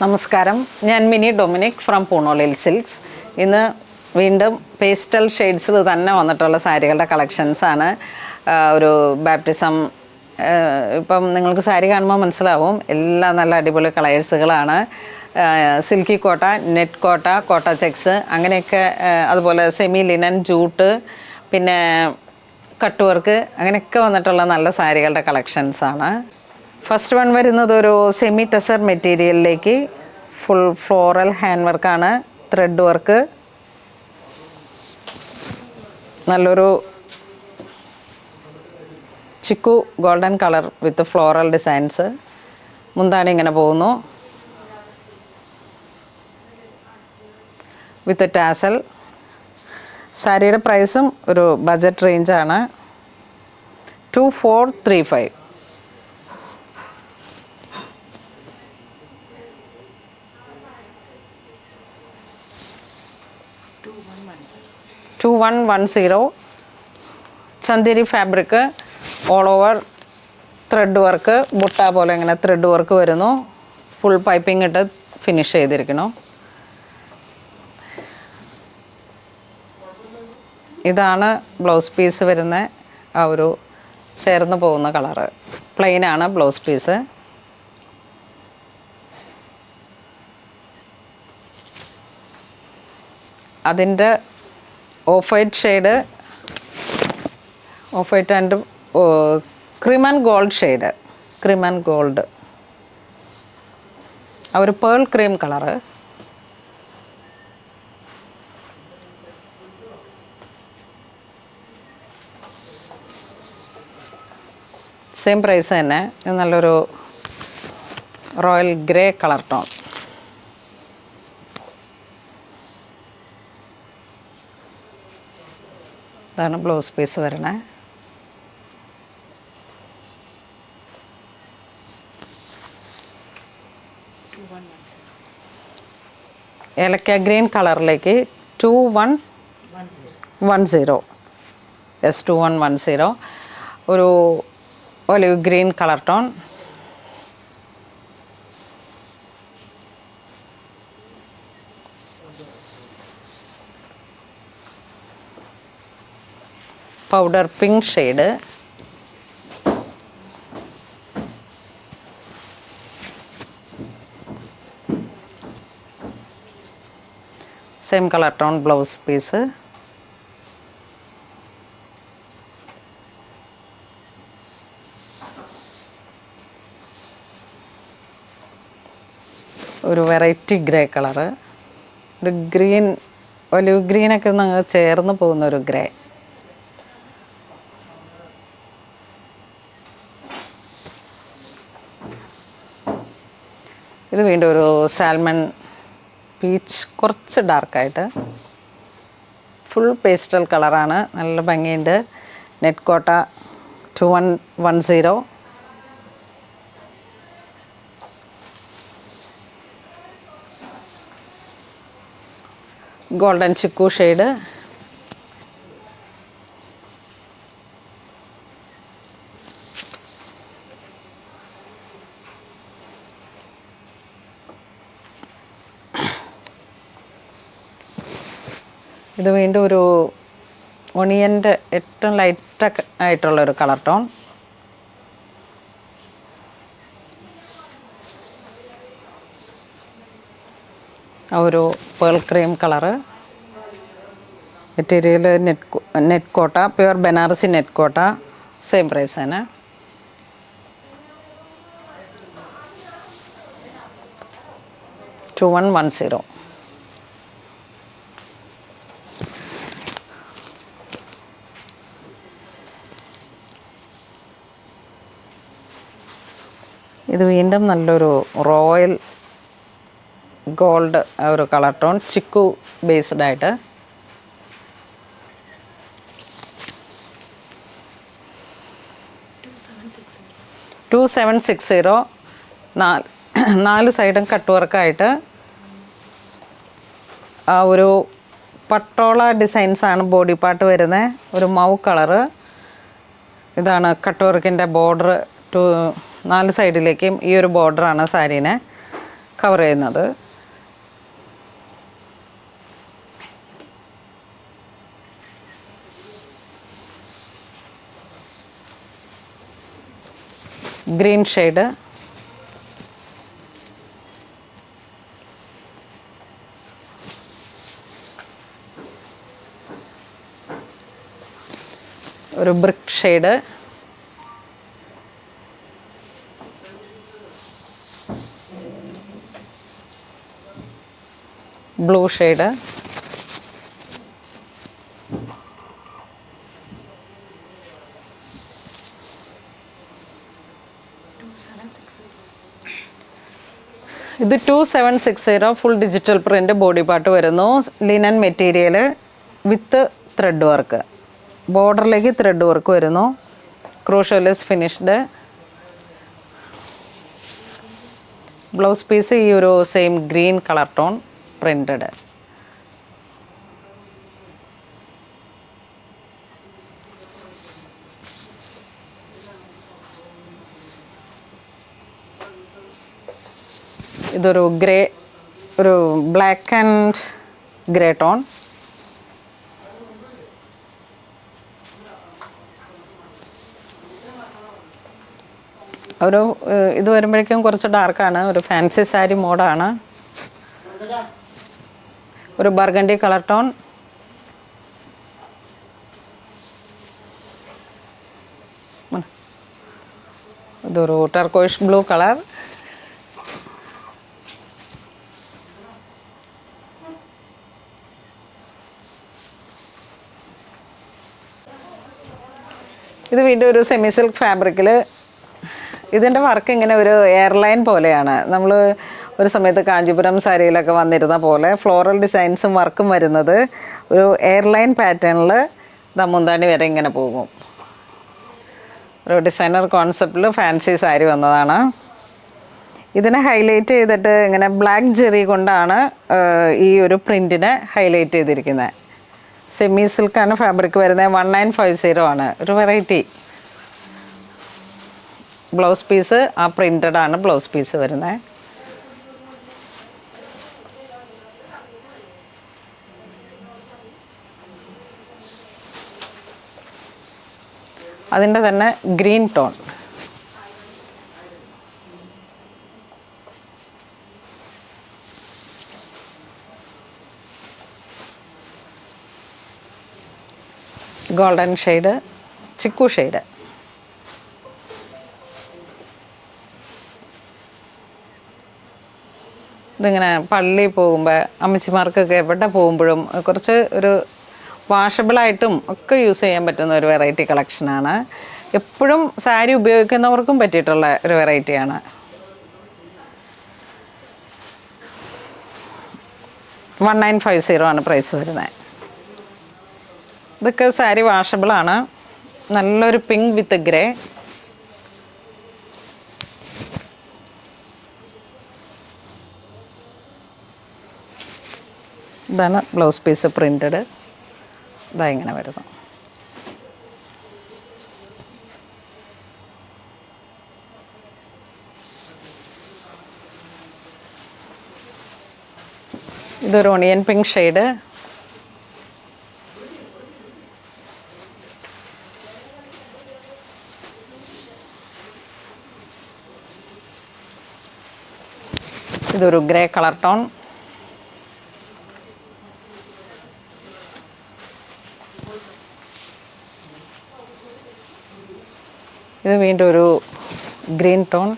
നമസ്കാരം, ഞാൻ mini Dominic from പൂണോളിൽ silks. ഇന്ന് വീണ്ടും പേസ്റ്റൽ ഷെയ്ഡ്സിൽ തന്നെ വന്നിട്ടുള്ള സാരികളുടെ കളക്ഷൻസാണ്. ഒരു ബാപ്റ്റിസം, ഇപ്പം നിങ്ങൾക്ക് സാരി കാണുമ്പോൾ മനസ്സിലാവും, എല്ലാം നല്ല അടിപൊളി കളേഴ്സുകളാണ്. സിൽക്കി കോട്ട, നെറ്റ് കോട്ട, കോട്ട ചെക്സ്, അങ്ങനെയൊക്കെ, അതുപോലെ സെമി ലിനൻ, ജൂട്ട്, പിന്നെ കട്ട് വർക്ക്, അങ്ങനെയൊക്കെ വന്നിട്ടുള്ള നല്ല സാരികളുടെ കളക്ഷൻസാണ്. ഫസ്റ്റ് വൺ വരുന്നത് ഒരു സെമി ടെസർ മെറ്റീരിയലിലേക്ക് ഫുൾ ഫ്ലോറൽ ഹാൻഡ് വർക്കാണ്, ത്രെഡ് വർക്ക്, നല്ലൊരു chikoo golden colour with floral designs. മുന്താണി ഇങ്ങനെ പോകുന്നു വിത്ത് ടാസൽ. സാരിയുടെ പ്രൈസും ഒരു ബജറ്റ് റേഞ്ചാണ്, 2435. Chanderi fabric, all over thread work, buta പോലെ ഇങ്ങനെ ത്രെഡ് വർക്ക് വരുന്നു. ഫുൾ പൈപ്പിംഗ് ഇട്ട് ഫിനിഷ് ചെയ്തിരിക്കുന്നു. ഇതാണ് ബ്ലൗസ് പീസ് വരുന്ന ആ ഒരു ചേർന്ന് പോകുന്ന കളറ്. പ്ലെയിനാണ് ബ്ലൗസ് പീസ്. അതിൻ്റെ off white shade, off white and cream and gold shade, cream and gold, ആ ഒരു pearl cream colour. Same price തന്നെ. നല്ലൊരു റോയൽ ഗ്രേ കളർ ടോൺ. ഇതാണ് ബ്ലൗസ് പീസ് വരണേ. ഏലക്ക ഗ്രീൻ കളറിലേക്ക് 2110, S2110, ഒരു olive green colour tone. Powder pink shade, same colour tone blouse piece. ഒരു വെറൈറ്റി ഗ്രേ കളറ്, ഒരു ഗ്രീൻ, ഒലിവ് ഗ്രീനൊക്കെ ഒന്ന് ചേർന്ന് പോകുന്ന ഒരു ഗ്രേ. ഇത് വീണ്ടും ഒരു സാൽമൺ പീച്ച്, കുറച്ച് ഡാർക്കായിട്ട്, ഫുൾ പേസ്റ്റൽ കളറാണ്, നല്ല ഭംഗിയുണ്ട്. നെറ്റ് കോട്ട 2110, ഗോൾഡൻ ചിക്കു ഷെയ്ഡ്. ഇത് വീണ്ടും ഒരു ഒണിയൻ്റെ ഏറ്റവും ലൈറ്റൊക്കെ ആയിട്ടുള്ളൊരു കളർ ടോൺ. ഒരു pearl cream colour. Material net കോട്ട, പ്യുവർ ബനാറസി നെറ്റ് കോട്ട, സെയിം പ്രൈസ് തന്നെ. $2110. ഇത് വീണ്ടും നല്ലൊരു റോയൽ ഗോൾഡ് ഒരു കളർ ടോൺ, ചിക്കു ബേസ്ഡ് ആയിട്ട്. $2760. 4 സൈഡും കട്ട് വർക്കായിട്ട് ആ ഒരു പട്ടോള ഡിസൈൻസാണ് ബോഡി പാർട്ട് വരുന്നത്. ഒരു മൗ കളറ്. ഇതാണ് കട്ട് വർക്കിൻ്റെ ബോർഡർ. 4 സൈഡിലേക്കും ഈ ഒരു ബോർഡറാണ് സാരീനെ കവർ ചെയ്യുന്നത്. ഗ്രീൻ ഷെയ്ഡ്, ഒരു ബ്രിക്ക് ഷെയ്ഡ്, ബ്ലൂ ഷെയ്ഡ്, ഇത് 2760 full digital print body part വരുന്നു. Linen material with thread work, ബോർഡറിലേക്ക് ത്രെഡ് വർക്ക് വരുന്നു. Crochet lace finished. ബ്ലൗസ് പീസ് ഈ ഒരു same green colour tone printed. ഇതൊരു ഗ്രേ, ഒരു ബ്ലാക്ക് ആൻഡ് ഗ്രേ ടോൺ. ഒരു ഇത് വരുമ്പോഴേക്കും കുറച്ച് ഡാർക്കാണ്, ഒരു ഫാൻസി സാരി മോഡാണ്. ഒരു ബർഗണ്ടി കളർ ടോൺ, ഇതൊരു ടർക്കോയിഷ് ബ്ലൂ കളർ, ഇത് വീണ്ടും ഒരു സെമി സിൽക്ക് ഫാബ്രിക്കിൽ. ഇതിൻ്റെ വർക്ക് ഇങ്ങനെ ഒരു എയർലൈൻ പോലെയാണ്. നമ്മൾ ഒരു സമയത്ത് കാഞ്ചീപുരം സാരിയിലൊക്കെ വന്നിരുന്ന പോലെ ഫ്ലോറൽ ഡിസൈൻസും വർക്കും വരുന്നത് ഒരു എയർലൈൻ പാറ്റേണിൽ മുന്താണി വരെ ഇങ്ങനെ പോകും. ഒരു ഡിസൈനർ കോൺസെപ്റ്റിൽ ഫാൻസി സാരി വന്നതാണ്. ഇതിനെ ഹൈലൈറ്റ് ചെയ്തിട്ട് ഇങ്ങനെ ബ്ലാക്ക് ജെറി കൊണ്ടാണ് ഈ ഒരു പ്രിൻറ്റിനെ ഹൈലൈറ്റ് ചെയ്തിരിക്കുന്നത്. സെമി സിൽക്കാണ് ഫാബ്രിക് വരുന്നത്. 1950 ആണ്. ഒരു വെറൈറ്റി ബ്ലൗസ് പീസ് ആ പ്രിൻറ്റഡ് ആണ് ബ്ലൗസ് പീസ് വരുന്നത്. അതിൻ്റെ തന്നെ ഗ്രീൻ ടോൺ. ഗോൾഡൻ ഷെയ്ഡ്, ചിക്കു ഷെയ്ഡ്. ഇതിങ്ങനെ പള്ളി പോകുമ്പോൾ അമ്മച്ചിമാർക്കൊക്കെ എവിടെ പോകുമ്പോഴും കുറച്ച് ഒരു വാഷബിളായിട്ടും ഒക്കെ യൂസ് ചെയ്യാൻ പറ്റുന്ന ഒരു വെറൈറ്റി കളക്ഷനാണ്. എപ്പോഴും സാരി ഉപയോഗിക്കുന്നവർക്കും പറ്റിയിട്ടുള്ള ഒരു വെറൈറ്റിയാണ്. $1950 ആണ് പ്രൈസ് വരുന്നത്. ഇതൊക്കെ സാരി വാഷബിളാണ്. നല്ലൊരു പിങ്ക് വിത്ത് ഗ്രേ. ഇതാണ് ബ്ലൗസ് പീസ് പ്രിൻറ്റഡ്. ഇതാ ഇങ്ങനെ വരുന്നു. ഇതൊരു ഓണിയൻ പിങ്ക് ഷെയ്ഡ്. ഇതൊരു ഗ്രേ കളർ ടോൺ. ഇത് വീണ്ടും ഒരു ഗ്രീൻ ടോൺ.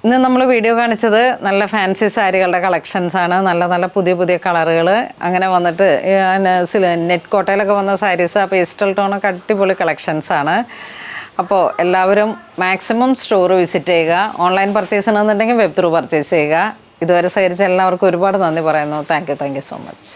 ഇന്ന് നമ്മൾ വീഡിയോ കാണിച്ചത് നല്ല ഫാൻസി സാരികളുടെ കളക്ഷൻസാണ്. നല്ല നല്ല പുതിയ പുതിയ കളറുകൾ അങ്ങനെ വന്നിട്ട് നെറ്റ് കോട്ടയിലൊക്കെ വന്ന സാരീസ്, ആ പേസ്റ്റൽ ടോണൊക്കെ അടിപൊളി കളക്ഷൻസാണ്. അപ്പോൾ എല്ലാവരും മാക്സിമം സ്റ്റോർ വിസിറ്റ് ചെയ്യുക. ഓൺലൈൻ പർച്ചേസ് ചെയ്യണമെന്നുണ്ടെങ്കിൽ വെബ് ത്രൂ പർച്ചേസ് ചെയ്യുക. ഇതുവരെ സഹകരിച്ച എല്ലാവർക്കും ഒരുപാട് നന്ദി പറയുന്നു. Thank you so much.